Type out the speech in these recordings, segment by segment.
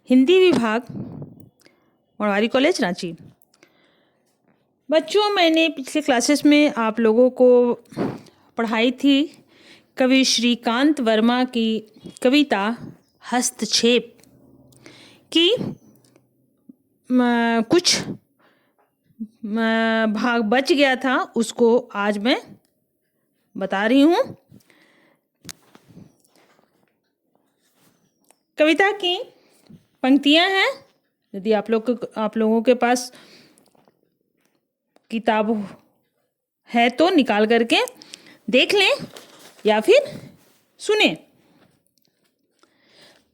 हिंदी विभाग, मरवारी कॉलेज रांची। बच्चों, मैंने पिछले क्लासेस में आप लोगों को पढ़ाई थी कवि श्रीकांत वर्मा की कविता हस्तक्षेप की कुछ भाग बच गया था, उसको आज मैं बता रही हूँ। कविता की पंक्तियां हैं। यदि आप लोगों के पास किताब है तो निकाल करके देख लें या फिर सुने।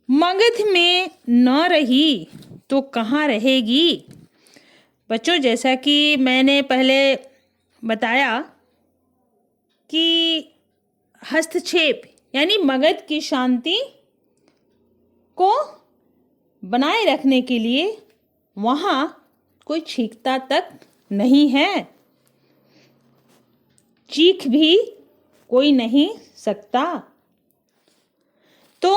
मगध में न रही तो कहाँ रहेगी। बच्चों, जैसा कि मैंने पहले बताया कि हस्तक्षेप यानी मगध की शांति को बनाए रखने के लिए वहाँ कोई चीखता तक नहीं है, चीख भी कोई नहीं सकता। तो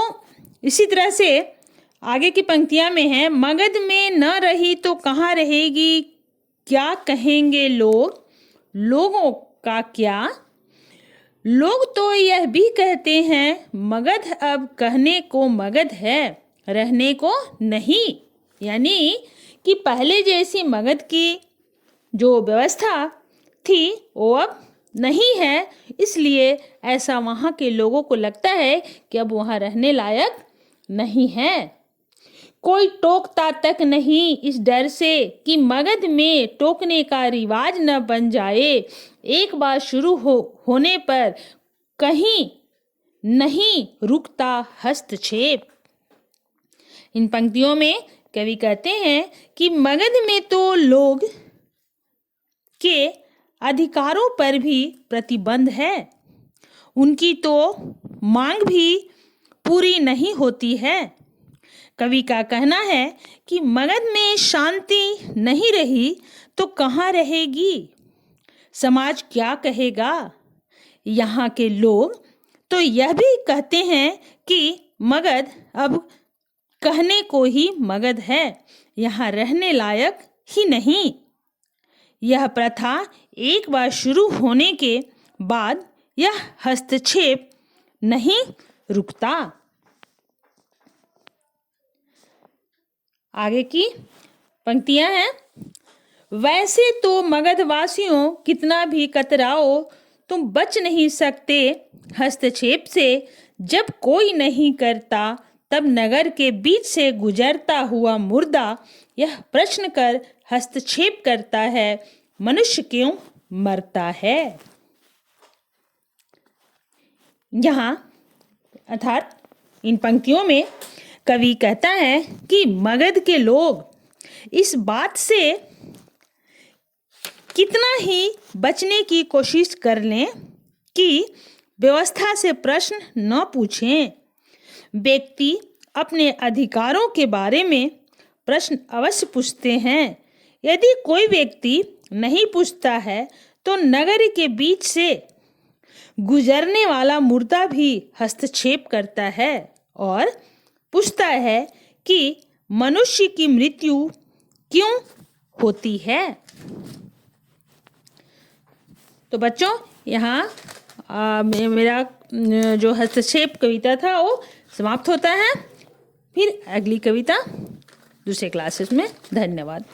इसी तरह से आगे की पंक्तियां में है, मगध में न रही तो कहाँ रहेगी, क्या कहेंगे लोग, लोगों का क्या। लोग तो यह भी कहते हैं मगध अब कहने को मगध है, रहने को नहीं। यानी कि पहले जैसी मगध की जो व्यवस्था थी वो अब नहीं है, इसलिए ऐसा वहाँ के लोगों को लगता है कि अब वहाँ रहने लायक नहीं है। कोई टोकता तक नहीं इस डर से कि मगध में टोकने का रिवाज न बन जाए। एक बार शुरू होने पर कहीं नहीं रुकता हस्तक्षेप। इन पंक्तियों में कवि कहते हैं कि मगध में तो लोग के अधिकारों पर भी प्रतिबंध है, उनकी तो मांग भी पूरी नहीं होती है। कवि का कहना है कि मगध में शांति नहीं रही तो कहाँ रहेगी, समाज क्या कहेगा। यहाँ के लोग तो यह भी कहते हैं कि मगध अब कहने को ही मगध है, यहाँ रहने लायक ही नहीं। यह प्रथा एक बार शुरू होने के बाद यह हस्तक्षेप नहीं रुकता। आगे की पंक्तियां हैं। वैसे तो मगधवासियों कितना भी कतराओ तुम बच नहीं सकते हस्तक्षेप से। जब कोई नहीं करता तब नगर के बीच से गुजरता हुआ मुर्दा यह प्रश्न कर हस्तक्षेप करता है, मनुष्य क्यों मरता है। यहाँ अर्थात इन पंक्तियों में कवि कहता है कि मगध के लोग इस बात से कितना ही बचने की कोशिश कर लें कि व्यवस्था से प्रश्न न पूछें। व्यक्ति अपने अधिकारों के बारे में प्रश्न अवश्य पूछते हैं। यदि कोई व्यक्ति नहीं पूछता है तो नगर के बीच से गुजरने वाला मुर्दा भी हस्तक्षेप करता है और पूछता है कि मनुष्य की मृत्यु क्यों होती है। तो बच्चों, यहाँ मेरा जो हस्तक्षेप कविता था वो समाप्त होता है। फिर अगली कविता दूसरे क्लासेस में। धन्यवाद।